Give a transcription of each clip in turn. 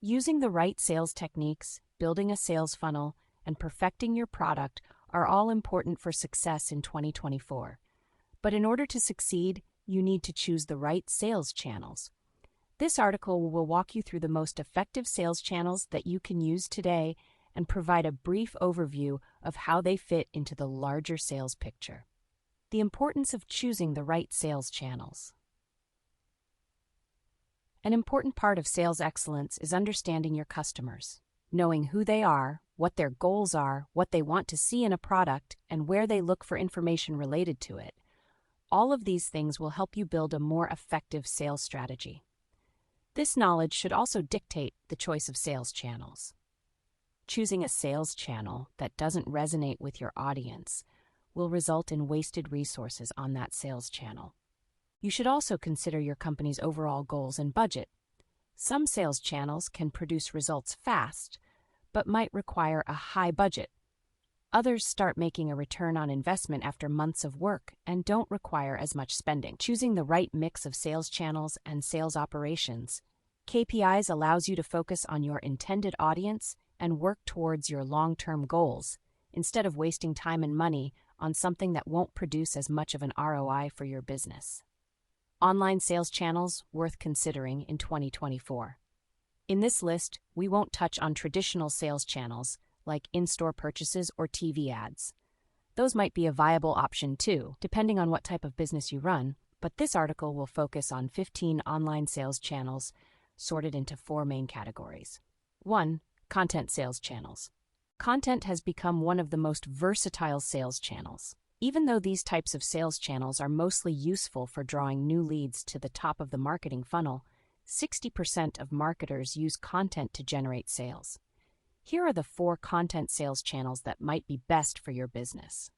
Using the right sales techniques, building a sales funnel, and perfecting your product are all important for success in 2024. But in order to succeed, you need to choose the right sales channels. This article will walk you through the most effective sales channels that you can use today and provide a brief overview of how they fit into the larger sales picture. The importance of choosing the right sales channels. An important part of sales excellence is understanding your customers, knowing who they are, what their goals are, what they want to see in a product, and where they look for information related to it. All of these things will help you build a more effective sales strategy. This knowledge should also dictate the choice of sales channels. Choosing a sales channel that doesn't resonate with your audience will result in wasted resources on that sales channel. You should also consider your company's overall goals and budget. Some sales channels can produce results fast, but might require a high budget. Others start making a return on investment after months of work and don't require as much spending. Choosing the right mix of sales channels and sales operations, KPIs allows you to focus on your intended audience and work towards your long-term goals, instead of wasting time and money on something that won't produce as much of an ROI for your business. Online sales channels worth considering in 2024. In this list, we won't touch on traditional sales channels like in-store purchases or TV ads. Those might be a viable option too, depending on what type of business you run, but this article will focus on 15 online sales channels sorted into 4 main categories. 1. Content sales channels. Content has become one of the most versatile sales channels. Even though these types of sales channels are mostly useful for drawing new leads to the top of the marketing funnel, 60% of marketers use content to generate sales. Here are the 4 content sales channels that might be best for your business.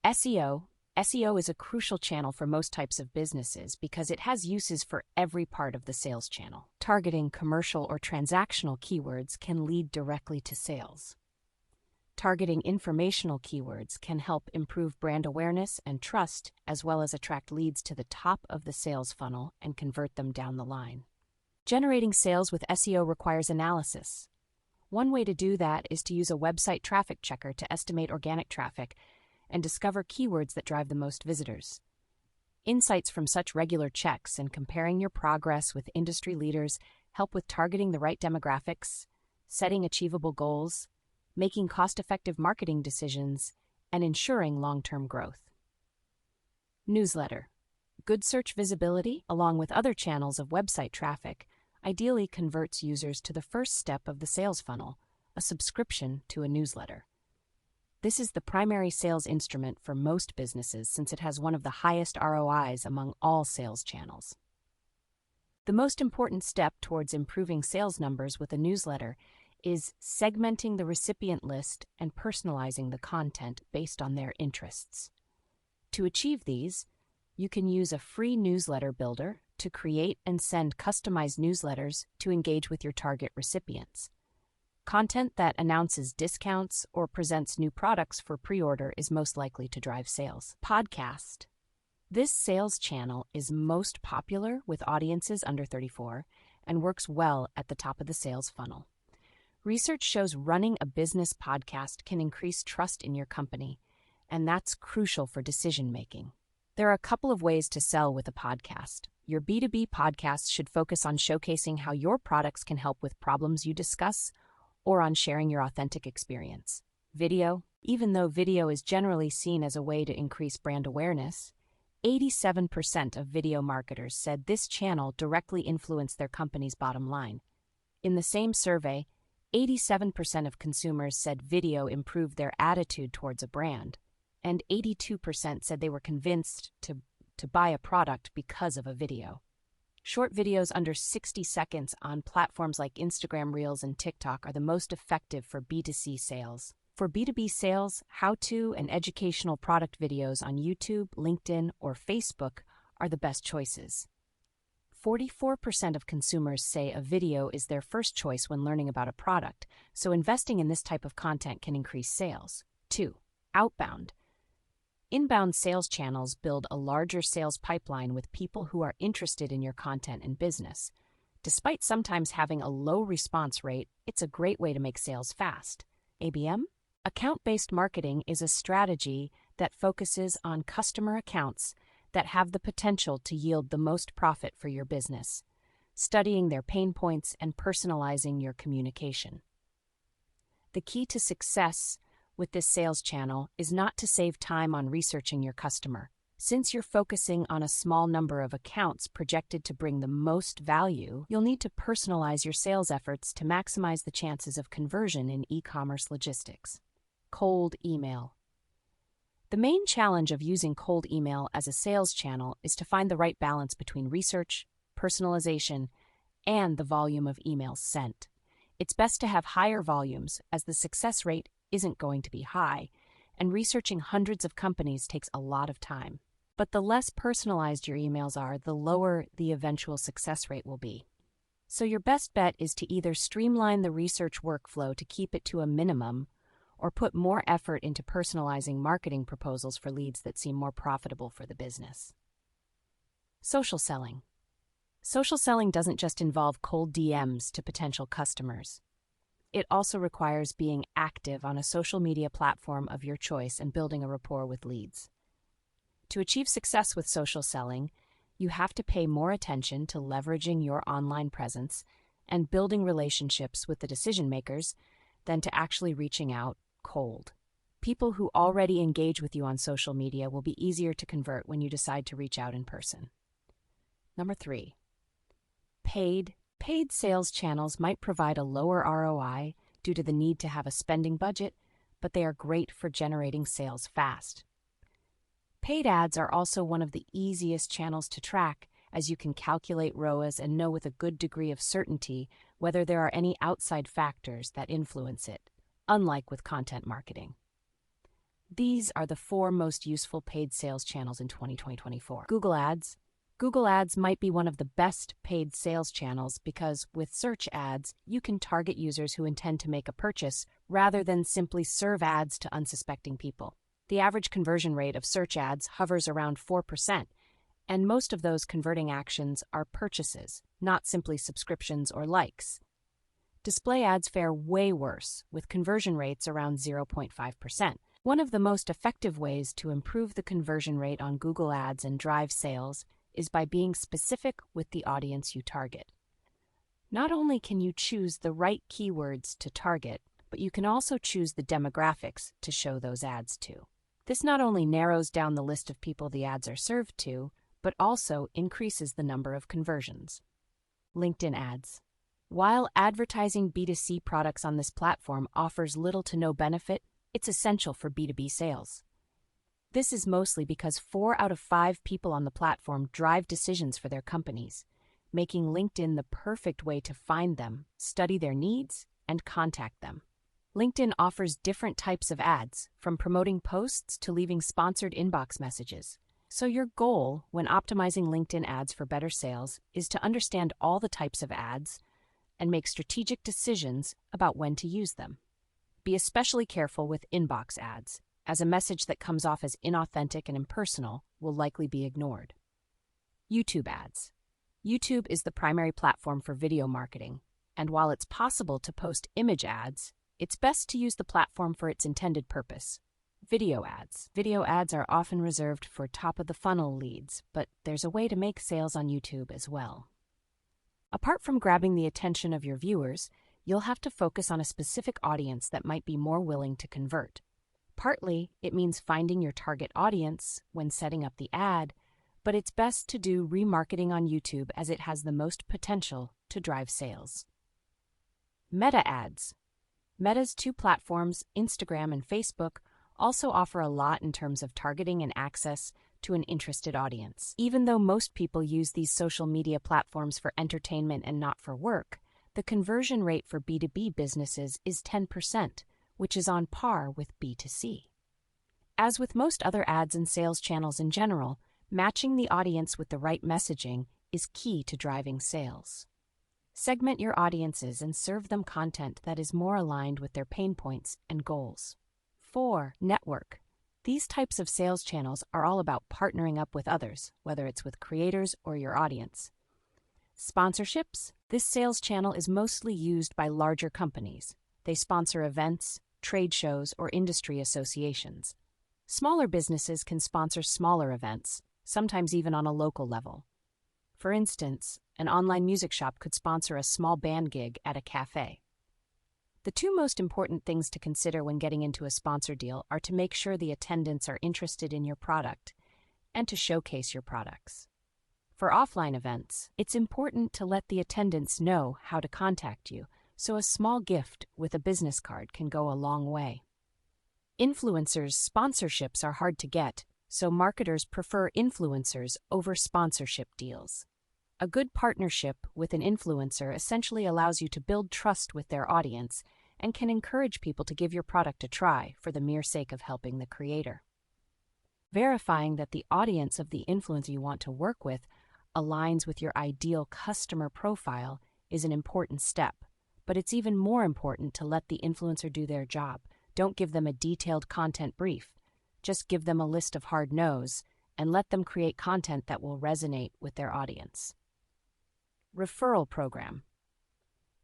SEO. SEO is a crucial channel for most types of businesses because it has uses for every part of the sales channel. Targeting commercial or transactional keywords can lead directly to sales. Targeting informational keywords can help improve brand awareness and trust, as well as attract leads to the top of the sales funnel and convert them down the line. Generating sales with SEO requires analysis. One way to do that is to use a website traffic checker to estimate organic traffic and discover keywords that drive the most visitors. Insights from such regular checks and comparing your progress with industry leaders help with targeting the right demographics, setting achievable goals, making cost-effective marketing decisions, and ensuring long-term growth. Newsletter. Good search visibility, along with other channels of website traffic, ideally converts users to the first step of the sales funnel, a subscription to a newsletter. This is the primary sales instrument for most businesses since it has one of the highest ROIs among all sales channels. The most important step towards improving sales numbers with a newsletter is segmenting the recipient list and personalizing the content based on their interests. To achieve these, you can use a free newsletter builder to create and send customized newsletters to engage with your target recipients. Content that announces discounts or presents new products for pre-order is most likely to drive sales. Podcast. This sales channel is most popular with audiences under 34 and works well at the top of the sales funnel. Research shows running a business podcast can increase trust in your company, and that's crucial for decision-making. There are a couple of ways to sell with a podcast. Your B2B podcast should focus on showcasing how your products can help with problems you discuss, or on sharing your authentic experience. Video. Even though video is generally seen as a way to increase brand awareness, 87% of video marketers said this channel directly influenced their company's bottom line. In the same survey, 87% of consumers said video improved their attitude towards a brand, and 82% said they were convinced to buy a product because of a video. Short videos under 60 seconds on platforms like Instagram Reels and TikTok are the most effective for B2C sales. For B2B sales, how-to and educational product videos on YouTube, LinkedIn, or Facebook are the best choices. 44% of consumers say a video is their first choice when learning about a product, so investing in this type of content can increase sales. 2. Outbound. Inbound sales channels build a larger sales pipeline with people who are interested in your content and business. Despite sometimes having a low response rate, it's a great way to make sales fast. ABM? Account-based marketing is a strategy that focuses on customer accounts that have the potential to yield the most profit for your business, studying their pain points and personalizing your communication. The key to success with this sales channel is not to save time on researching your customer. Since you're focusing on a small number of accounts projected to bring the most value, you'll need to personalize your sales efforts to maximize the chances of conversion in e-commerce logistics. Cold email. The main challenge of using cold email as a sales channel is to find the right balance between research, personalization, and the volume of emails sent. It's best to have higher volumes, as the success rate isn't going to be high, and researching hundreds of companies takes a lot of time. But the less personalized your emails are, the lower the eventual success rate will be. So your best bet is to either streamline the research workflow to keep it to a minimum, or put more effort into personalizing marketing proposals for leads that seem more profitable for the business. Social selling. Social selling doesn't just involve cold DMs to potential customers. It also requires being active on a social media platform of your choice and building a rapport with leads. To achieve success with social selling, you have to pay more attention to leveraging your online presence and building relationships with the decision makers than to actually reaching out cold. People who already engage with you on social media will be easier to convert when you decide to reach out in person. Number 3, paid. Paid sales channels might provide a lower ROI due to the need to have a spending budget, but they are great for generating sales fast. Paid ads are also one of the easiest channels to track, as you can calculate ROAS and know with a good degree of certainty whether there are any outside factors that influence it, unlike with content marketing. These are the 4 most useful paid sales channels in 2024. Google Ads. Google Ads might be one of the best paid sales channels because with search ads, you can target users who intend to make a purchase rather than simply serve ads to unsuspecting people. The average conversion rate of search ads hovers around 4%, and most of those converting actions are purchases, not simply subscriptions or likes. Display ads fare way worse, with conversion rates around 0.5%. One of the most effective ways to improve the conversion rate on Google Ads and drive sales is by being specific with the audience you target. Not only can you choose the right keywords to target, but you can also choose the demographics to show those ads to. This not only narrows down the list of people the ads are served to, but also increases the number of conversions. LinkedIn ads. While advertising B2C products on this platform offers little to no benefit, it's essential for B2B sales. This is mostly because 4 out of 5 people on the platform drive decisions for their companies, making LinkedIn the perfect way to find them, study their needs, and contact them. LinkedIn offers different types of ads, from promoting posts to leaving sponsored inbox messages. So your goal when optimizing LinkedIn ads for better sales is to understand all the types of ads and make strategic decisions about when to use them. Be especially careful with inbox ads, as a message that comes off as inauthentic and impersonal will likely be ignored. YouTube ads. YouTube is the primary platform for video marketing, and while it's possible to post image ads, it's best to use the platform for its intended purpose. Video ads. Video ads are often reserved for top-of-the-funnel leads, but there's a way to make sales on YouTube as well. Apart from grabbing the attention of your viewers, you'll have to focus on a specific audience that might be more willing to convert. Partly, it means finding your target audience when setting up the ad, but it's best to do remarketing on YouTube as it has the most potential to drive sales. Meta ads. Meta's 2 platforms, Instagram and Facebook, also offer a lot in terms of targeting and access to an interested audience. Even though most people use these social media platforms for entertainment and not for work, the conversion rate for B2B businesses is 10%, which is on par with B2C. As with most other ads and sales channels in general, matching the audience with the right messaging is key to driving sales. Segment your audiences and serve them content that is more aligned with their pain points and goals. 4. Network. These types of sales channels are all about partnering up with others, whether it's with creators or your audience. Sponsorships, This sales channel is mostly used by larger companies. They sponsor events, trade shows, or industry associations. Smaller businesses can sponsor smaller events, sometimes even on a local level. For instance, an online music shop could sponsor a small band gig at a cafe. The two most important things to consider when getting into a sponsor deal are to make sure the attendants are interested in your product and to showcase your products. For offline events, it's important to let the attendants know how to contact you, so a small gift with a business card can go a long way. Influencers' sponsorships are hard to get, so marketers prefer influencers over sponsorship deals. A good partnership with an influencer essentially allows you to build trust with their audience and can encourage people to give your product a try for the mere sake of helping the creator. Verifying that the audience of the influencer you want to work with aligns with your ideal customer profile is an important step, but it's even more important to let the influencer do their job. Don't give them a detailed content brief. Just give them a list of hard no's and let them create content that will resonate with their audience. Referral program.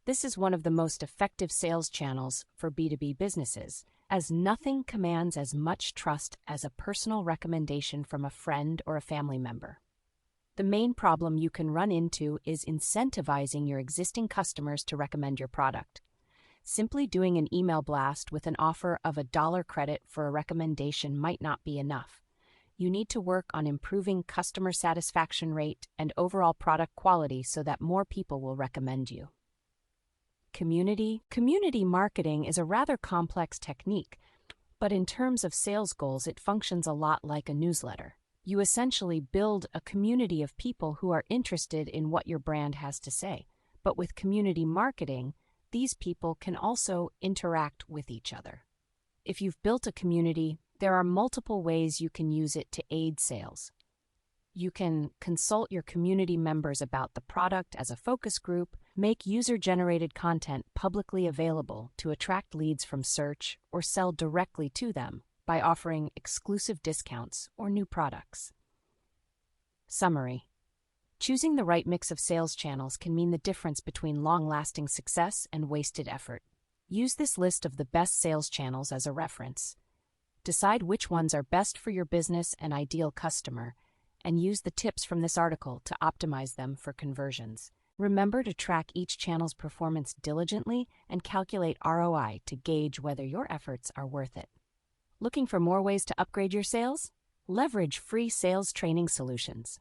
This is one of the most effective sales channels for B2B businesses, as nothing commands as much trust as a personal recommendation from a friend or a family member. The main problem you can run into is incentivizing your existing customers to recommend your product. Simply doing an email blast with an offer of $1 credit for a recommendation might not be enough. You need to work on improving customer satisfaction rate and overall product quality so that more people will recommend you. Community marketing is a rather complex technique, but in terms of sales goals, it functions a lot like a newsletter. You essentially build a community of people who are interested in what your brand has to say. But with community marketing, these people can also interact with each other. If you've built a community, there are multiple ways you can use it to aid sales. You can consult your community members about the product as a focus group, make user-generated content publicly available to attract leads from search, or sell directly to them by offering exclusive discounts or new products. Summary. Choosing the right mix of sales channels can mean the difference between long-lasting success and wasted effort. Use this list of the best sales channels as a reference. Decide which ones are best for your business and ideal customer, and use the tips from this article to optimize them for conversions. Remember to track each channel's performance diligently and calculate ROI to gauge whether your efforts are worth it. Looking for more ways to upgrade your sales? Leverage free sales training solutions.